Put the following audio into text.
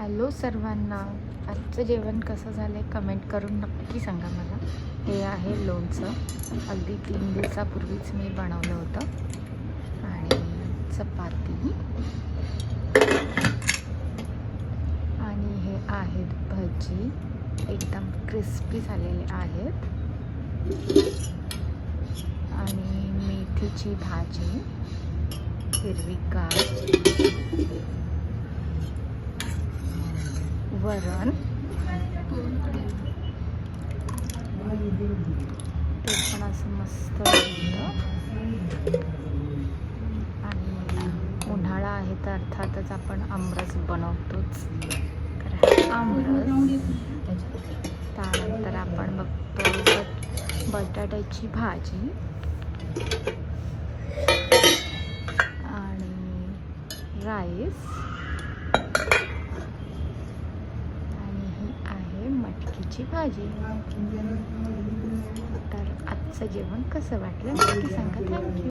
Hello सर्वांना, आजचं जेवण कसं झालं आहे कमेंट करून नक्की सांगा मला. हे आहे लोणचं, अगदी 3 दिवसापूर्वीच मी बनवलं होतं. आणि चपाती आणि हे आहेत भजी, एकदम क्रिस्पी झालेले आहेत. आणि मेथीची भाजी, हिरवीगार वरण, ते पण असं मस्त होतं. आणि उन्हाळा आहे तर अर्थातच आपण आमरस बनवतोच. तर हा आमरस. त्यानंतर आपण बघतो बटाट्याची भाजी आणि राईस आणि ही आहे मटकीची भाजी. तर आजचं जेवण कसं वाटलं नक्की सांगा. थँक्यू.